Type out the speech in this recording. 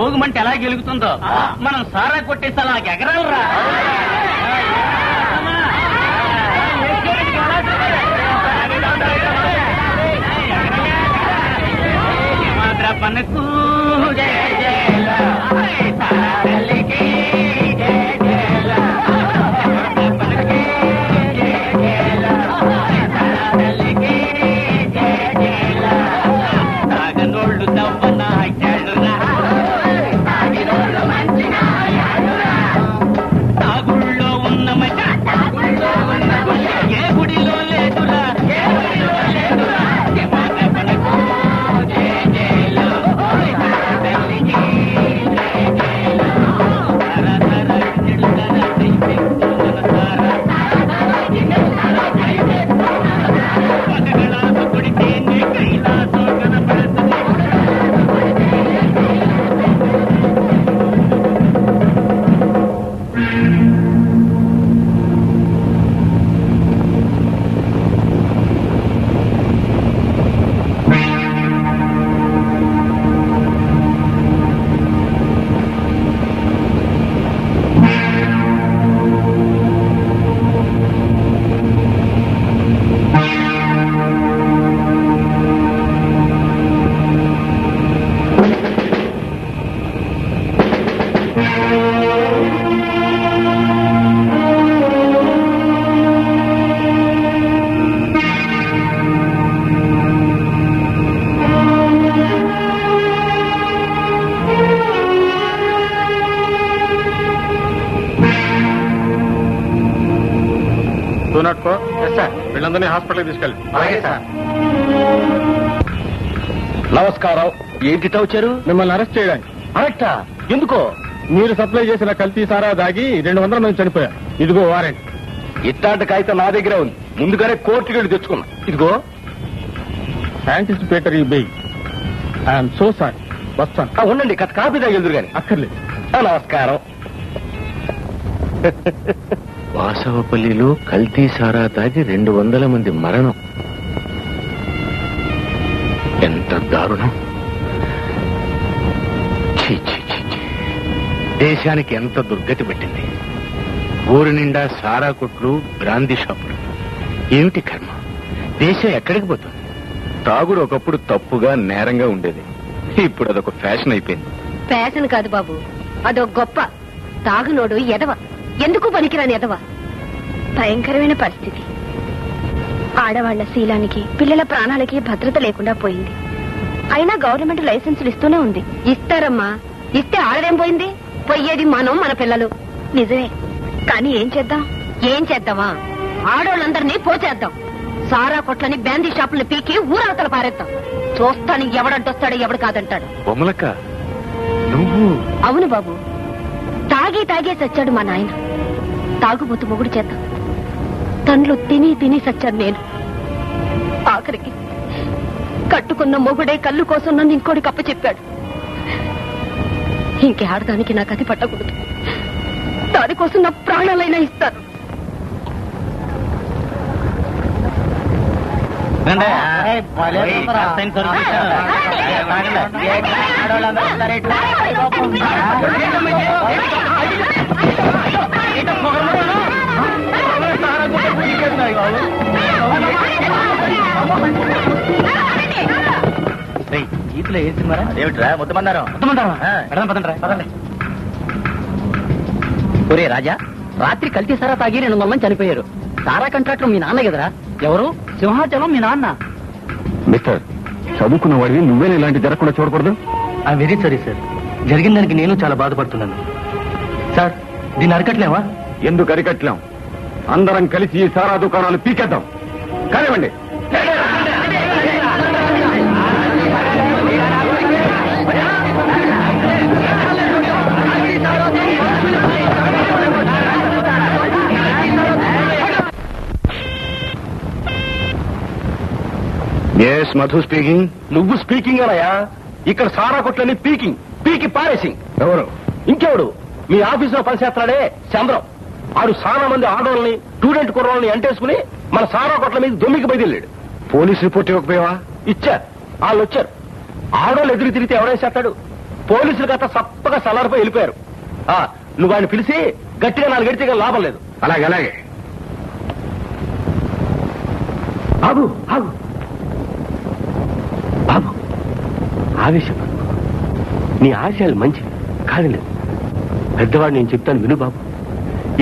భోగుమంటే ఎలా గెలుగుతుందో మనం సారా కొట్టేసి అలా ఎగరాలరా. మనకు తాగనోళ్ళు తవ్వన తాగుళ్ళో ఉన్న ఏ గుడిలో లేదురా వీళ్ళందరినీ హాస్పిటల్కి తీసుకెళ్ళి. అలాగే సార్. నమస్కారం. ఏంటితో వచ్చారు? మిమ్మల్ని అరెస్ట్ చేయడానికి. అరెస్టా? ఎందుకో? మీరు సప్లై చేసిన కల్తీ సారా దాగి 200 మంది చనిపోయారు. ఇదిగో వారెంట్. ఇట్లాంటి కాగితం నా దగ్గర ఉంది. ముందుగానే కోర్టుకి వెళ్ళి తెచ్చుకున్నా. ఇదిగో. సైంటిస్ట్ పీటర్ ఈ బెయిల్. I'm so sorry. వస్తాను. ఉండండి, కాపీ దాగి వెళ్దురు కానీ. అక్కర్లేదు. నమస్కారం. వాసవపల్లిలో కల్తీ సారా తాగి 200 మంది మరణం. ఎంత దారుణం. దేశానికి ఎంత దుర్గతి పెట్టింది. ఊరి నిండా సారా కొట్లు, బ్రాందీ షాపులు. ఏమిటి కర్మ? దేశం ఎక్కడికి పోతుంది? తాగుడు ఒకప్పుడు తప్పుగా నేరంగా ఉండేది. ఇప్పుడు అదొక ఫ్యాషన్ అయిపోయింది. ఫ్యాషన్ కాదు బాబు, అదో గొప్ప. తాగునోడు ఎదవ, ఎందుకు పనికిరాని ఎదవ. భయంకరమైన పరిస్థితి. ఆడవాళ్ల శీలానికి, పిల్లల ప్రాణాలకి భద్రత లేకుండా పోయింది. అయినా గవర్నమెంట్ లైసెన్సులు ఇస్తూనే ఉంది. ఇస్తారమ్మా, ఇస్తే ఆడదేం పోయింది? పోయేది మనం, మన పిల్లలు. నిజమే, కానీ ఏం చేద్దాం? ఏం చేద్దామా? ఆడవాళ్ళందరినీ పోచేద్దాం. సారా కొట్లని, బ్యాందీ షాపులు పీకి ఊరవతల పారేద్దాం. చూస్తాను ఎవడంటొస్తాడో ఎవడు కాదంటాడు. బొమ్మలక్క నువ్వు? అవును బాబు, తాగే చచ్చాడు మా నాయన. తాగుబోతు మొగుడు చేద్దాం. తన్లు తిని చచ్చాను నేను. ఆఖరికి కట్టుకున్న మొగుడే కళ్ళు కోసం నన్ను ఇంకోటి కప్ప చెప్పాడు. ఇంకే ఆడదానికి నాకు అది పట్టకూడదు. దానికోసం నా ప్రాణాలైనా ఇస్తాను. జీతులో వేసిమారా? ఏమిట్రా ముద్దమన్నారా? ఒరే రాజా, రాత్రి కల్తీ సారా తాగి 200 మంది చనిపోయారు. సారా కాంట్రాక్టర్ మీ నాన్న కదరా? ఎవరు? సింహాచలం మీ నాన్న. మిస్టర్, చదువుకున్న వాడివి నువ్వేనా ఇలాంటి జరగకుండా చూడకూడదు? I'm very sorry sir. జరిగిన దానికి నేను చాలా బాధపడుతున్నాను సార్. దీన్ని అరకట్లేవా? ఎందుకు అరికట్లేం? అందరం కలిసి ఈ సారా దుకాణాలు పీకేద్దాం. కానివ్వండి. Yes, Madhu speaking. నువ్వు స్పీకింగ్ అనయా? ఇక్కడ సారా కొట్లని పీకి పారేసింగ్. ఎవరు? ఇంకెవడు? మీ ఆఫీసులో పనిచేస్తాడే చంద్రం. ఆడు చాలా మంది ఆడవాళ్ళని, స్టూడెంట్ కుర్రాళ్ళని అంటేసుకుని మన సారా కొట్ల మీద దొమ్మికి బయలుదేరాడు. పోలీస్ రిపోర్ట్ ఇవ్వకపోయావా? ఇచ్చారు, వాళ్ళు వచ్చారు. ఆడవాళ్ళు ఎదురు తిరిగితే ఎవడేసేస్తాడు? పోలీసులు గత సప్పగా సలారిపోయి వెళ్ళిపోయారు. నువ్వు ఆయన పిలిచి గట్టిగా 4 గడితే లాభం లేదు. అలాగే అలాగే. బాబు ఆగు బాబు, ఆవేశం నీ ఆశయాలు మంచివి కాదు. పెద్దవాడు నేను చెప్తాను విను బాబు.